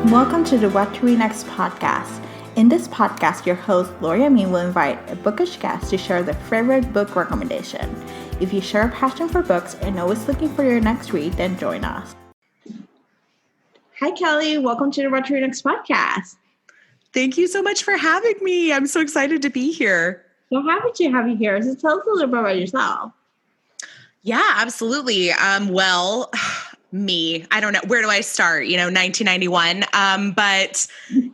Welcome to the What to Read Next podcast. In this podcast, your host, Gloria Me, will invite a bookish guest to share their favorite book recommendation. If you share a passion for books and always looking for your next read, then join us. Hi, Kelly. Welcome to the What to Read Next podcast. Thank you so much for having me. I'm so excited to be here. So happy to have you here. So tell us a little bit about yourself. Yeah, absolutely. Me, I don't know. Where do I start? 1991. But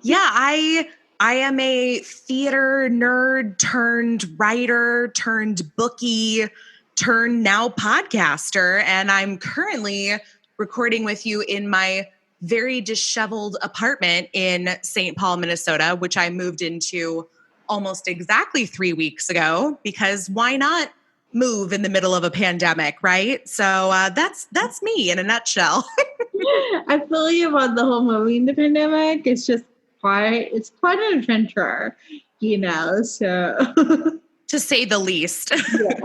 yeah, I am a theater nerd turned writer turned bookie turned now podcaster. And I'm currently recording with you in my very disheveled apartment in St. Paul, Minnesota, which I moved into almost exactly 3 weeks ago, because why not move in the middle of a pandemic, right? So that's me in a nutshell. I feel you about the whole moving the pandemic. It's quite an adventure, so to say the least. Yeah.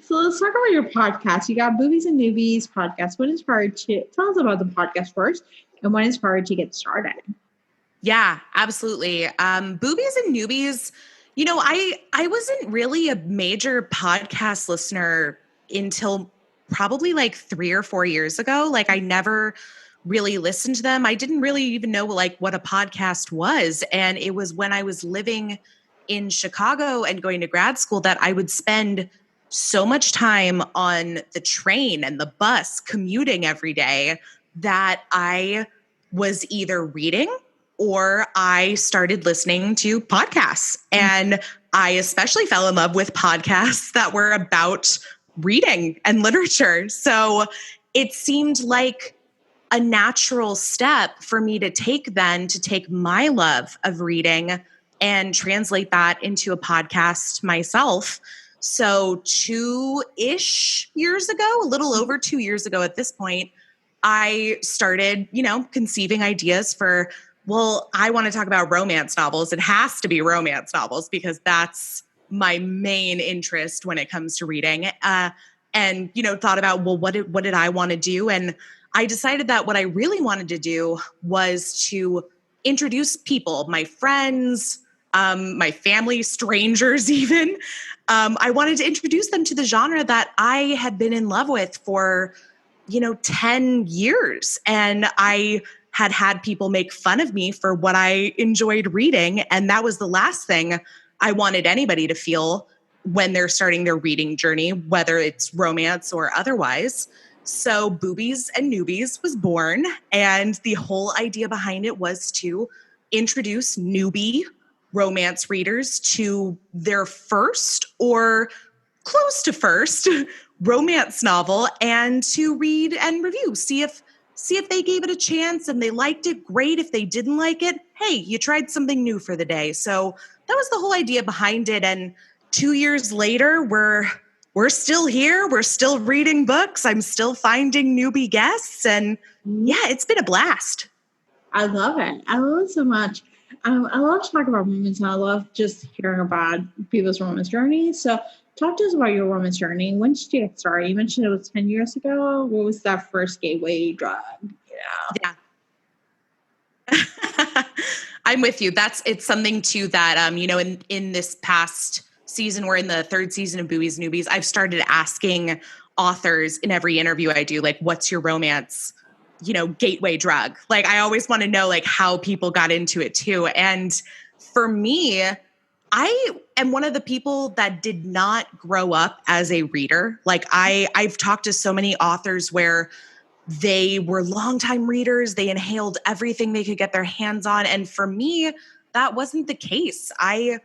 So let's talk about your podcast. You got Boobies and Noobies Podcast. What inspired you? Tell us about the podcast first, and what inspired you to get started? Yeah, absolutely. Boobies and Noobies, I wasn't really a major podcast listener until probably like 3 or 4 years ago. Like, I never really listened to them. I didn't really even know what a podcast was. And it was when I was living in Chicago and going to grad school that I would spend so much time on the train and the bus commuting every day that I was either reading or I started listening to podcasts. And I especially fell in love with podcasts that were about reading and literature. So it seemed like a natural step for me to take my love of reading and translate that into a podcast myself. So 2-ish years ago, a little over 2 years ago at this point, I started, conceiving ideas for, I want to talk about romance novels. It has to be romance novels because that's my main interest when it comes to reading. And thought about, what did I want to do? And I decided that what I really wanted to do was to introduce people, my friends, my family, strangers even. I wanted to introduce them to the genre that I had been in love with for, 10 years. And I had people make fun of me for what I enjoyed reading. And that was the last thing I wanted anybody to feel when they're starting their reading journey, whether it's romance or otherwise. So Boobies and Noobies was born. And the whole idea behind it was to introduce newbie romance readers to their first or close to first romance novel and to read and review, see if they gave it a chance and they liked it, great. If they didn't like it, hey, you tried something new for the day. So that was the whole idea behind it. And 2 years later, we're still here. We're still reading books. I'm still finding newbie guests. And yeah, it's been a blast. I love it. I love it so much. I love to talk about romance, and I love just hearing about people's romance journey. So talk to us about your romance journey. When did you get started? You mentioned it was 10 years ago. What was that first gateway drug? Yeah. I'm with you. It's something too that, in this past season, we're in the 3rd season of Boobies and Noobies. I've started asking authors in every interview I do, like, what's your romance, gateway drug? Like, I always want to know how people got into it too. And for me, I am one of the people that did not grow up as a reader. Like, I've talked to so many authors where they were longtime readers. They inhaled everything they could get their hands on. And for me, that wasn't the case. I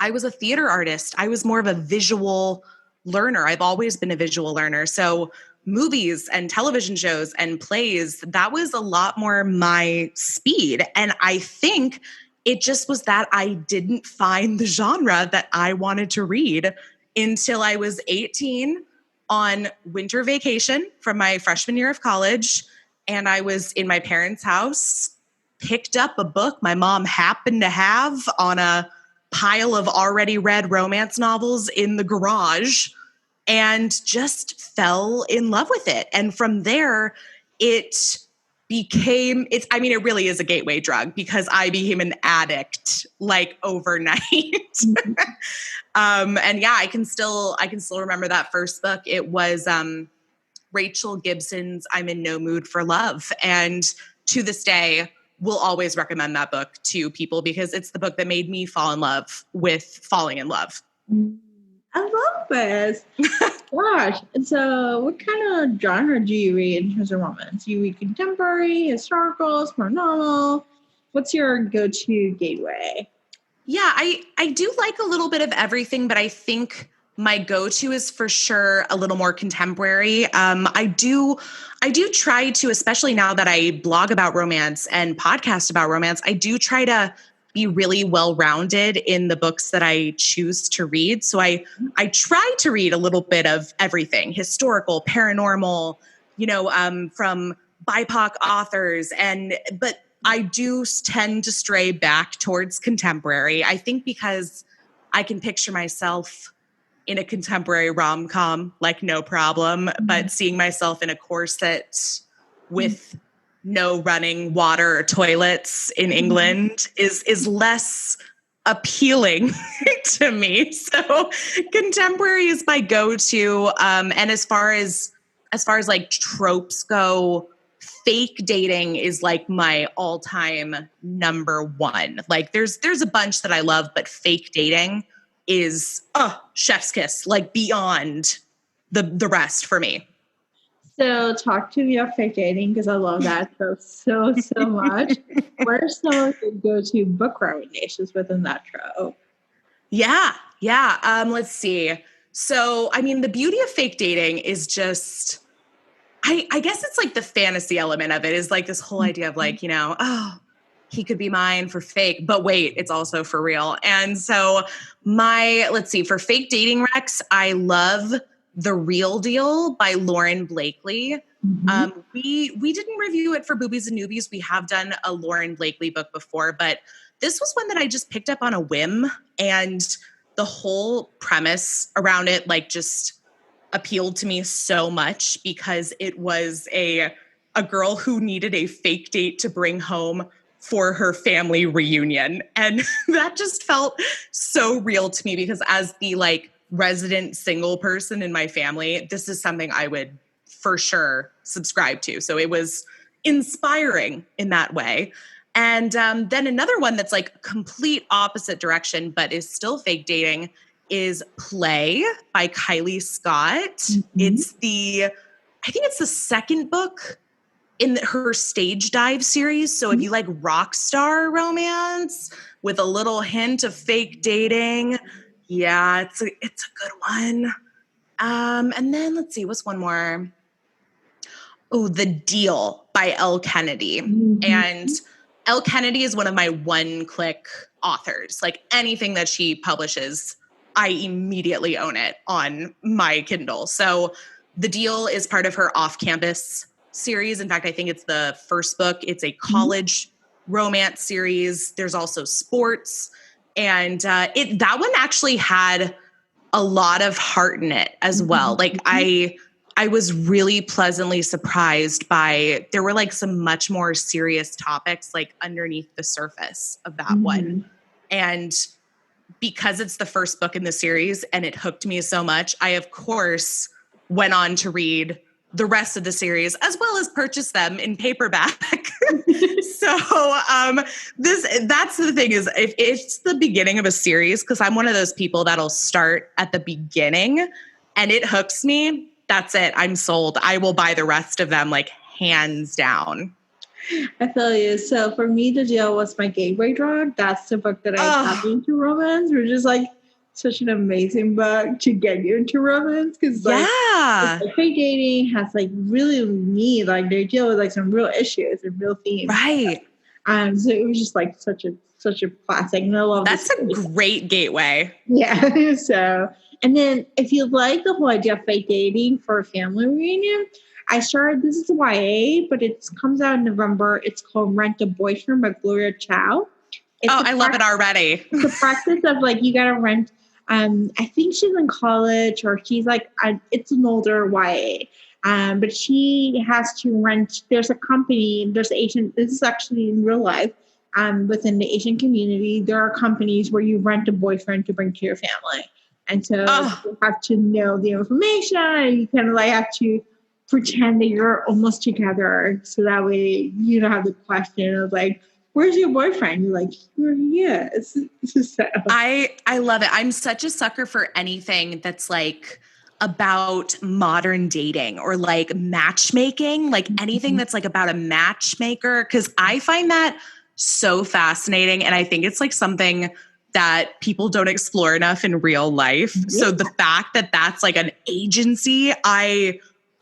was a theater artist. I was more of a visual learner. I've always been a visual learner. So movies and television shows and plays, that was a lot more my speed. And I think it just was that I didn't find the genre that I wanted to read until I was 18 on winter vacation from my freshman year of college. And I was in my parents' house, picked up a book my mom happened to have on a pile of already read romance novels in the garage, and just fell in love with it. And from there, it it really is a gateway drug because I became an addict like overnight. And yeah, I can still remember that first book. It was Rachel Gibson's I'm in No Mood for Love. And to this day, will always recommend that book to people because it's the book that made me fall in love with falling in love. I love this. Gosh. And so what kind of genre do you read in terms of romance? Do you read contemporary, historical, more normal? What's your go-to gateway? Yeah, I do like a little bit of everything, but I think my go-to is for sure a little more contemporary. I do try to, especially now that I blog about romance and podcast about romance, I do try to be really well-rounded in the books that I choose to read. So I try to read a little bit of everything, historical, paranormal, from BIPOC authors, but I do tend to stray back towards contemporary. I think because I can picture myself in a contemporary rom-com, like no problem, but seeing myself in a corset with no running water or toilets in England is less appealing to me. So contemporary is my go-to. And as far as like tropes go, fake dating is like my all-time number one. Like there's a bunch that I love, but fake dating is chef's kiss, like beyond the rest for me. So talk to me about fake dating because I love that so much. What are some of your go-to book recommendations within that trope? Yeah. Let's see. So, I mean, the beauty of fake dating is just, I guess it's like the fantasy element of it is like this whole idea of like, he could be mine for fake, but wait, it's also for real. And so for fake dating recs, I love The Real Deal by Lauren Blakely. We didn't review it for Boobies and Noobies. We have done a Lauren Blakely book before, but this was one that I just picked up on a whim, and the whole premise around it like just appealed to me so much because it was a girl who needed a fake date to bring home for her family reunion. And that just felt so real to me because as the like resident single person in my family, this is something I would for sure subscribe to. So it was inspiring in that way. And then another one that's like complete opposite direction, but is still fake dating is Play by Kylie Scott. I think it's the second book in her Stage Dive series. So if you like rock star romance with a little hint of fake dating, yeah, it's a good one. And then let's see, what's one more? Oh, The Deal by Elle Kennedy. And Elle Kennedy is one of my one-click authors. Like anything that she publishes, I immediately own it on my Kindle. So The Deal is part of her off-campus series. In fact, I think it's the first book. It's a college romance series. There's also sports. And that one actually had a lot of heart in it as well. Like I was really pleasantly surprised by, there were like some much more serious topics like underneath the surface of that one. And because it's the first book in the series and it hooked me so much, I of course went on to read the rest of the series as well as purchase them in paperback. So that's the thing is if it's the beginning of a series, because I'm one of those people that'll start at the beginning and it hooks me, that's it. I'm sold. I will buy the rest of them like hands down. I feel you. So for me, The Deal was my gateway drug. That's the book that I got into romance, which is like such an amazing book to get you into romance because like fake dating has like really neat, like they deal with like some real issues and real themes. Right. So it was just like such a classic. And I love that's a great gateway. Yeah. So and then if you like the whole idea of fake dating for a family reunion, I started, this is YA, but it comes out in November. It's called Rent a Boyfriend by Gloria Chow. I love it already. The practice of like, you got to rent, I think she's in college or she's like, it's an older YA. But she has to rent, there's a company, there's Asian, this is actually in real life, within the Asian community, there are companies where you rent a boyfriend to bring to your family. And so you have to know the information, and you kind of like have to pretend that you're almost together. So that way you don't have the question of like, where's your boyfriend? You're like, here he is. So. I love it. I'm such a sucker for anything that's like about modern dating or like matchmaking, like anything that's like about a matchmaker. Cause I find that so fascinating. And I think it's like something that people don't explore enough in real life. Yeah. So the fact that that's like an agency,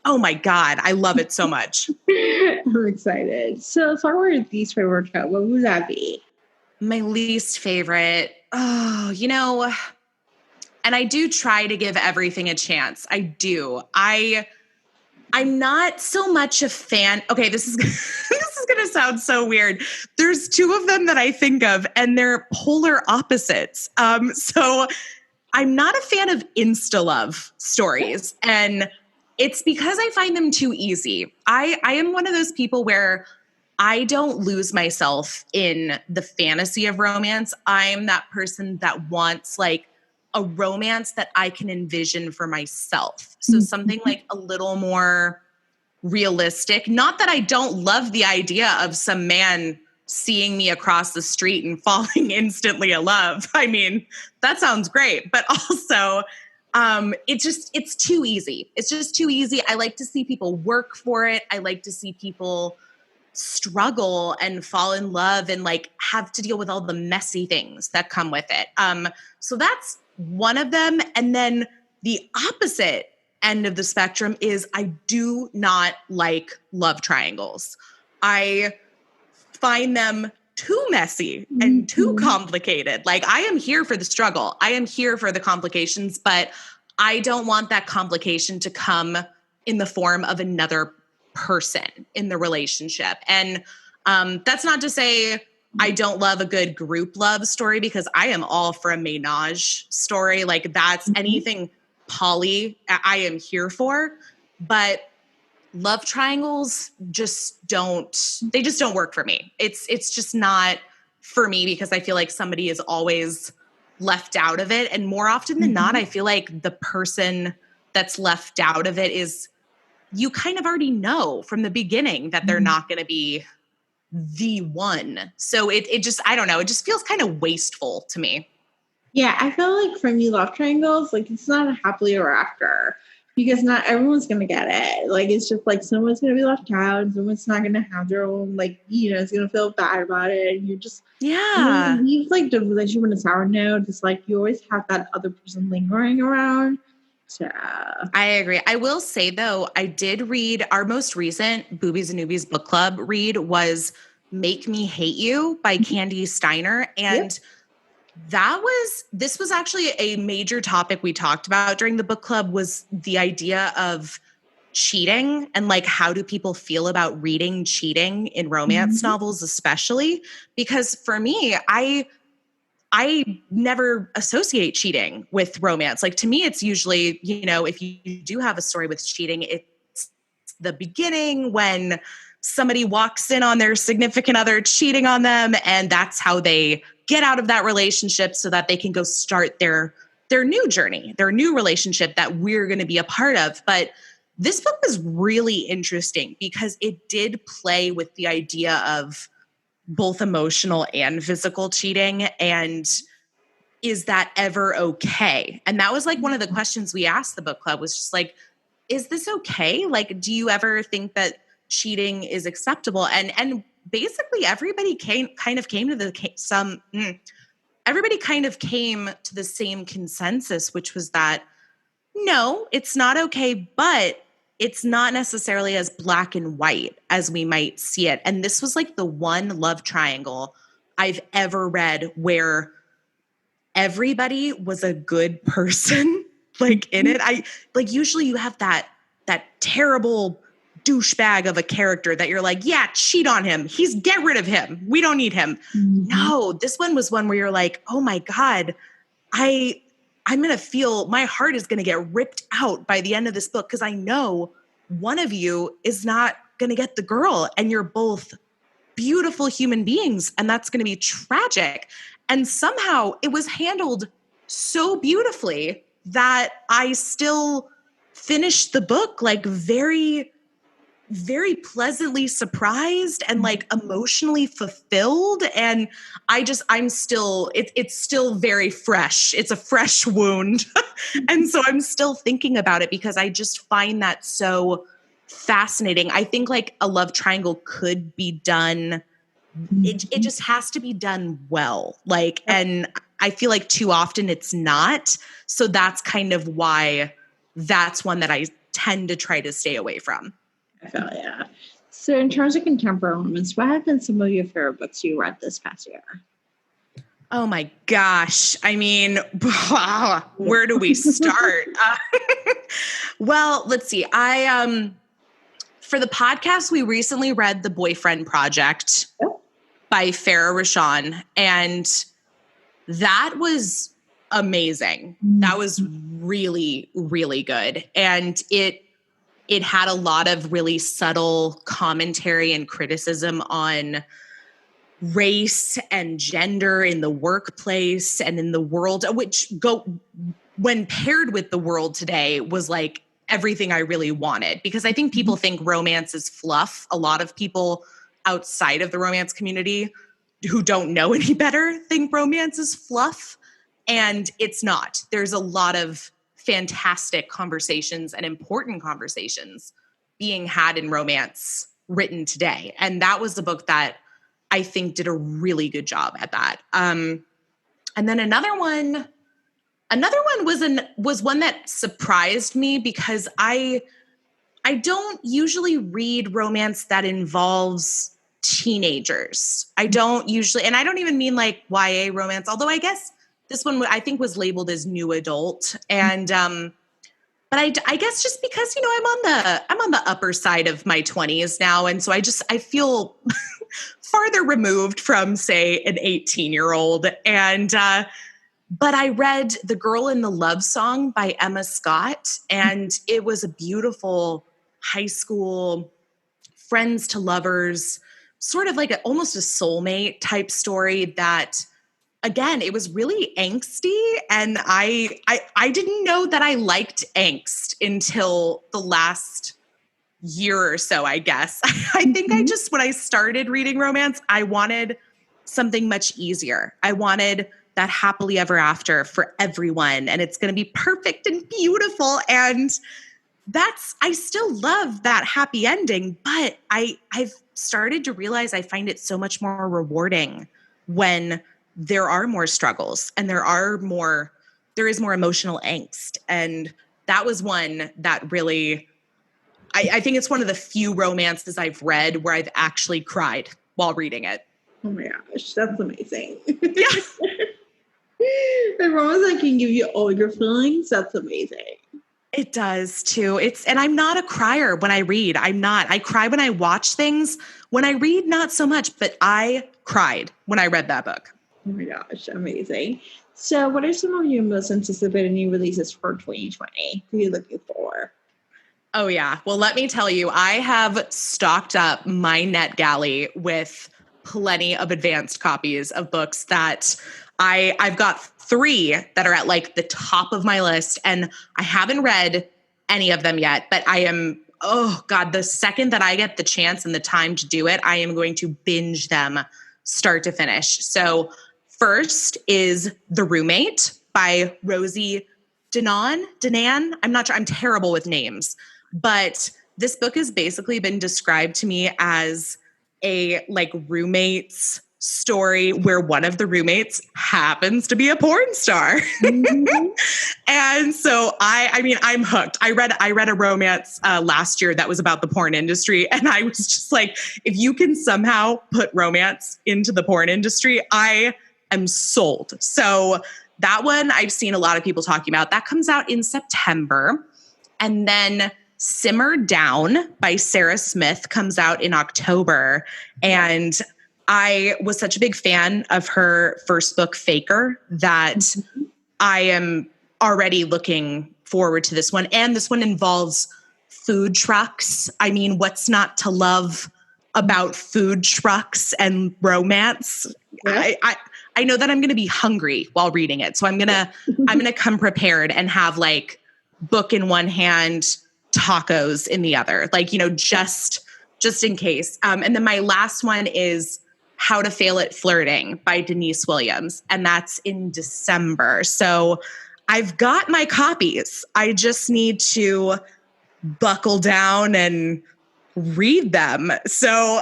oh my God, I love it so much. I'm excited. So if I were your least favorite trope, what would that be? My least favorite, and I do try to give everything a chance. I do. I'm not so much a fan. Okay, this is this is going to sound so weird. There's two of them that I think of, and they're polar opposites. So I'm not a fan of insta-love stories, and it's because I find them too easy. I am one of those people where I don't lose myself in the fantasy of romance. I'm that person that wants like a romance that I can envision for myself. So something like a little more realistic. Not that I don't love the idea of some man seeing me across the street and falling instantly in love. I mean, that sounds great. But also, it's too easy. It's just too easy. I like to see people work for it. I like to see people struggle and fall in love and like have to deal with all the messy things that come with it. So that's one of them. And then the opposite end of the spectrum is I do not like love triangles. I find them too messy and too complicated. Like I am here for the struggle. I am here for the complications, but I don't want that complication to come in the form of another person in the relationship. And that's not to say I don't love a good group love story, because I am all for a menage story. Like that's anything poly I am here for. But love triangles just don't work for me. It's just not for me, because I feel like somebody is always left out of it. And more often than not, I feel like the person that's left out of it is, you kind of already know from the beginning that they're not going to be the one. So it just, I don't know, it just feels kind of wasteful to me. Yeah, I feel like for me, love triangles, like it's not a happily ever after, because not everyone's going to get it. Like, it's just like someone's going to be left out and someone's not going to have their own, like, it's going to feel bad about it. And you're just, yeah. You leave like the relationship on a sour note. It's like you always have that other person lingering around. So I agree. I will say though, I did read our most recent Boobies and Noobies book club read was Make Me Hate You by Candy Steiner. And this was actually a major topic we talked about during the book club, was the idea of cheating and like, how do people feel about reading cheating in romance novels, especially because for me, I never associate cheating with romance. Like to me, it's usually, if you do have a story with cheating, it's the beginning when somebody walks in on their significant other cheating on them, and that's how they get out of that relationship so that they can go start their new journey, their new relationship that we're going to be a part of. But this book was really interesting because it did play with the idea of both emotional and physical cheating. And is that ever okay? And that was like one of the questions we asked the book club, was just like, is this okay? Like, do you ever think that cheating is acceptable? And basically everybody kind of came to the same consensus, which was that no, it's not okay, but it's not necessarily as black and white as we might see it. And this was like the one love triangle I've ever read where everybody was a good person, like in it. Usually you have that terrible douchebag of a character that you're like, yeah, cheat on him. Get rid of him. We don't need him. No, this one was one where you're like, oh my God, I'm going to feel, my heart is going to get ripped out by the end of this book, because I know one of you is not going to get the girl, and you're both beautiful human beings, and that's going to be tragic. And somehow it was handled so beautifully that I still finished the book like very, very pleasantly surprised and like emotionally fulfilled. And I'm still, it's still very fresh. It's a fresh wound. And so I'm still thinking about it because I just find that so fascinating. I think like a love triangle could be done. It just has to be done well. Like, and I feel like too often it's not. So that's kind of why that's one that I tend to try to stay away from. I feel, yeah. So in terms of contemporary romance, what have been some of your favorite books you read this past year? Oh my gosh. I mean, where do we start? Well, let's see. For the podcast, we recently read The Boyfriend Project by Farah Rashan, and that was amazing. That was really, really good. And it had a lot of really subtle commentary and criticism on race and gender in the workplace and in the world, which when paired with the world today was like everything I really wanted. Because I think people think romance is fluff. A lot of people outside of the romance community who don't know any better think romance is fluff. And it's not. There's a lot of fantastic conversations and important conversations being had in romance written today. And that was the book that I think did a really good job at that. And then another one was one that surprised me because I don't usually read romance that involves teenagers. I don't usually, and I don't even mean like YA romance, although I guess this one I think was labeled as new adult. And but I guess just because, I'm on the upper side of my 20s now, and so I feel farther removed from, say, an 18-year-old. And but I read The Girl in the Love Song by Emma Scott, and it was a beautiful high school friends to lovers, sort of like almost a soulmate type story that, again, it was really angsty. And I didn't know that I liked angst until the last year or so, I guess. I think when I started reading romance, I wanted something much easier. I wanted that happily ever after for everyone. And it's going to be perfect and beautiful. And I still love that happy ending, but I've started to realize I find it so much more rewarding when there are more struggles and there is more emotional angst. And that was one that really, I think it's one of the few romances I've read where I've actually cried while reading it. Oh my gosh, that's amazing. Yeah. A romance that can give you all your feelings, that's amazing. It does too. And I'm not a crier when I read. I cry when I watch things. When I read, not so much, but I cried when I read that book. Oh my gosh, amazing. So what are some of your most anticipated new releases for 2020? Who are you looking for? Oh yeah. Well, let me tell you, I have stocked up my NetGalley with plenty of advanced copies of books that I've got 3 that are at like the top of my list, and I haven't read any of them yet, but I am, oh God, the second that I get the chance and the time to do it, I am going to binge them start to finish. So first is The Roommate by Rosie Danan. I'm not sure. I'm terrible with names, but this book has basically been described to me as a like roommate's story where one of the roommates happens to be a porn star. Mm-hmm. And so I'm hooked. I read a romance last year that was about the porn industry. And I was just like, if you can somehow put romance into the porn industry, I am sold. So that one I've seen a lot of people talking about. That comes out in September. And then Simmer Down by Sarah Smith comes out in October. And I was such a big fan of her first book, Faker, that I am already looking forward to this one. And this one involves food trucks. I mean, what's not to love about food trucks and romance? Yeah. I know that I'm going to be hungry while reading it. So I'm going to come prepared and have like book in one hand, tacos in the other, like, you know, just in case. And then my last one is How to Fail at Flirting by Denise Williams. And that's in December. So I've got my copies. I just need to buckle down and read them. So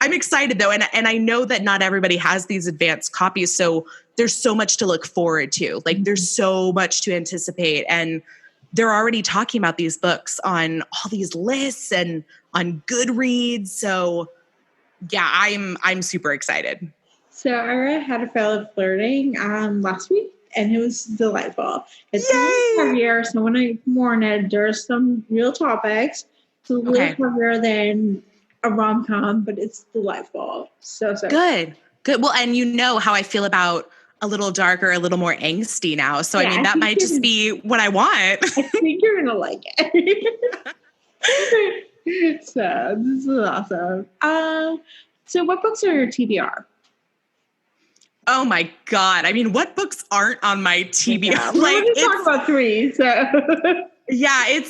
I'm excited though. And I know that not everybody has these advanced copies. So there's so much to look forward to. Like there's so much to anticipate. And they're already talking about these books on all these lists and on Goodreads. So yeah, I'm super excited. So I read How to Fail at Flirting last week, and it was delightful. It's a little heavier, so when I warn it, there's some real topics. It's a little heavier than a rom-com, but it's delightful. So good. Well, and you know how I feel about a little darker, a little more angsty now. So I mean, that might just be what I want. I think you're gonna like it. So this is awesome. So what books are your TBR? Oh my God. I mean, what books aren't on my TBR? Yeah, we're going to talk about 3. So yeah,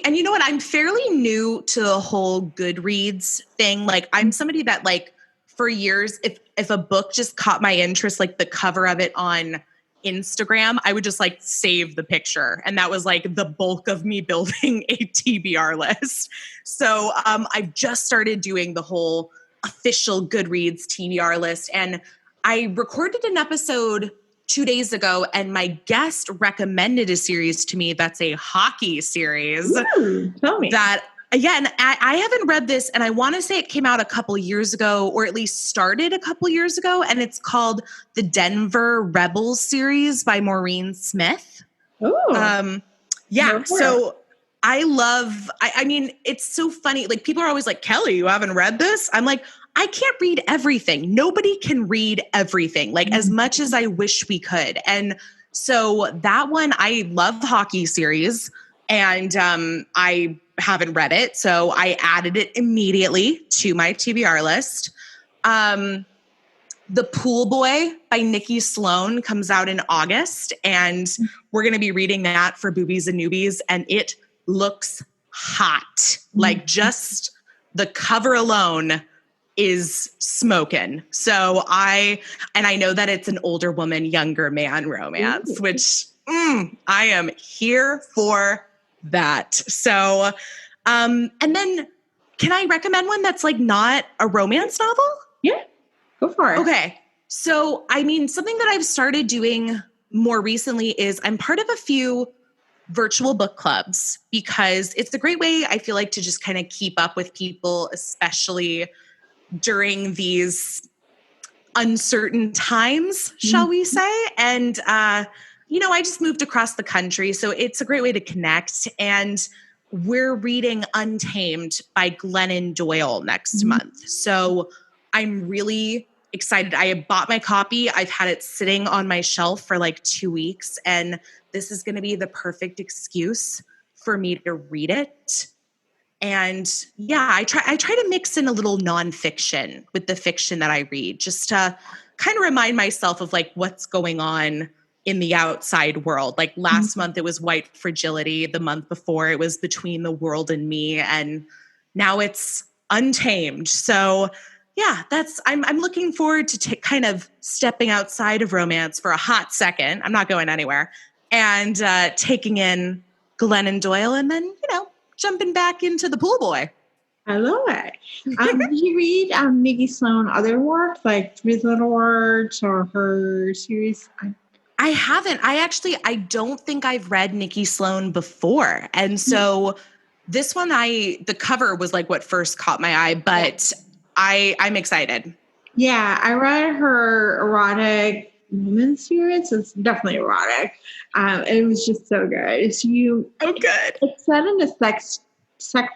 and you know what? I'm fairly new to the whole Goodreads thing. Like I'm somebody that like for years, if a book just caught my interest, like the cover of it on Instagram, I would just like save the picture. And that was like the bulk of me building a TBR list. So I've just started doing the whole official Goodreads TBR list. And I recorded an episode 2 days ago, and my guest recommended a series to me that's a hockey series. Ooh, tell me. That, again, I haven't read this, and I want to say it came out a couple years ago, or at least started a couple years ago, and it's called the Denver Rebels series by Maureen Smith. Oh. Yeah, so I mean, it's so funny. Like, people are always like, Kelly, you haven't read this? I'm like, I can't read everything. Nobody can read everything, like as much as I wish we could. And so that one, I love the hockey series, and I haven't read it. So I added it immediately to my TBR list. The Pool Boy by Nikki Sloan comes out in August, and we're going to be reading that for Boobies and Noobies, and it looks hot. Like just the cover alone is smoking. So I know that it's an older woman, younger man romance, which I am here for that. So, and then can I recommend one that's like not a romance novel? Yeah, go for it. Okay. So, I mean, something that I've started doing more recently is I'm part of a few virtual book clubs, because it's a great way, I feel like, to just kind of keep up with people, especially during these uncertain times, shall we say. And, you know, I just moved across the country, so it's a great way to connect. And we're reading Untamed by Glennon Doyle next month. So I'm really excited. I bought my copy. I've had it sitting on my shelf for like 2 weeks, and this is going to be the perfect excuse for me to read it. And yeah, I try to mix in a little nonfiction with the fiction that I read, just to kind of remind myself of like what's going on in the outside world. Like last month it was White Fragility. The month before it was Between the World and Me. And now it's Untamed. So yeah, I'm looking forward to kind of stepping outside of romance for a hot second. I'm not going anywhere. And taking in Glennon Doyle, and then, you know, jumping back into the Pool Boy. I love it. Did you read Nikki Sloan other work, like Three Little Words or her series? I haven't. I don't think I've read Nikki Sloan before. And so this one, the cover was like what first caught my eye, but I'm excited. Yeah, I read her erotic woman series. It's definitely erotic. It was just so good. It's It's set in a sex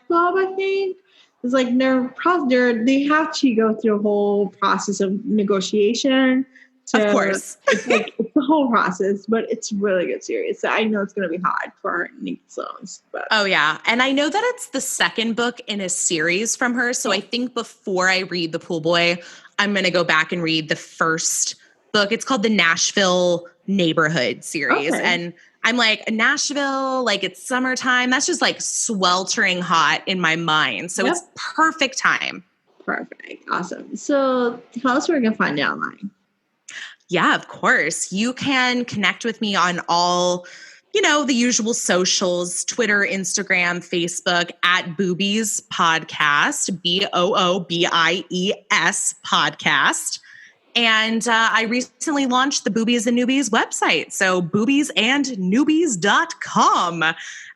club, I think. It's like they have to go through a whole process of negotiation So of course. it's the whole process, but it's really good series. So I know it's going to be hard for Nick Sloan's. But Oh, yeah. And I know that it's the second book in a series from her. So I think before I read The Pool Boy, I'm going to go back and read the first book. It's called the Nashville Neighborhood series. Okay. And I'm like, Nashville, like it's summertime. That's just like sweltering hot in my mind. So it's perfect time. Perfect. Awesome. So tell us where we can find you online. Yeah, of course. You can connect with me on all, the usual socials, Twitter, Instagram, Facebook, at Boobies Podcast, BOOBIES Podcast. And I recently launched the Boobies and Noobies website. So boobiesandnoobies.com.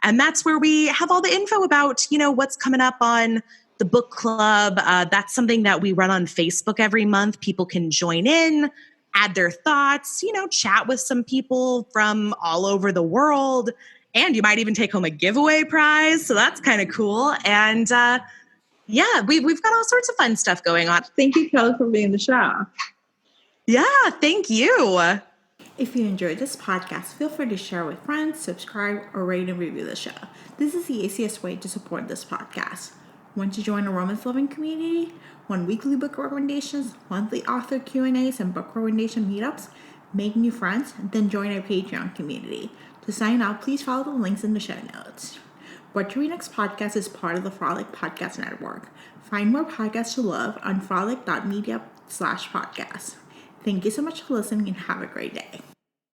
And that's where we have all the info about, what's coming up on the book club. That's something that we run on Facebook every month. People can join in, add their thoughts, chat with some people from all over the world. And you might even take home a giveaway prize. So that's kind of cool. And we've got all sorts of fun stuff going on. Thank you, Kelly, for being on the show. Yeah, thank you. If you enjoyed this podcast, feel free to share with friends, subscribe, or rate and review the show. This is the easiest way to support this podcast. Want to join a romance-loving community? Want weekly book recommendations, monthly author Q&As, and book recommendation meetups? Make new friends? Then join our Patreon community. To sign up, please follow the links in the show notes. What to Read Next Podcast is part of the Frolic Podcast Network. Find more podcasts to love on frolic.media/podcast. Thank you so much for listening and have a great day.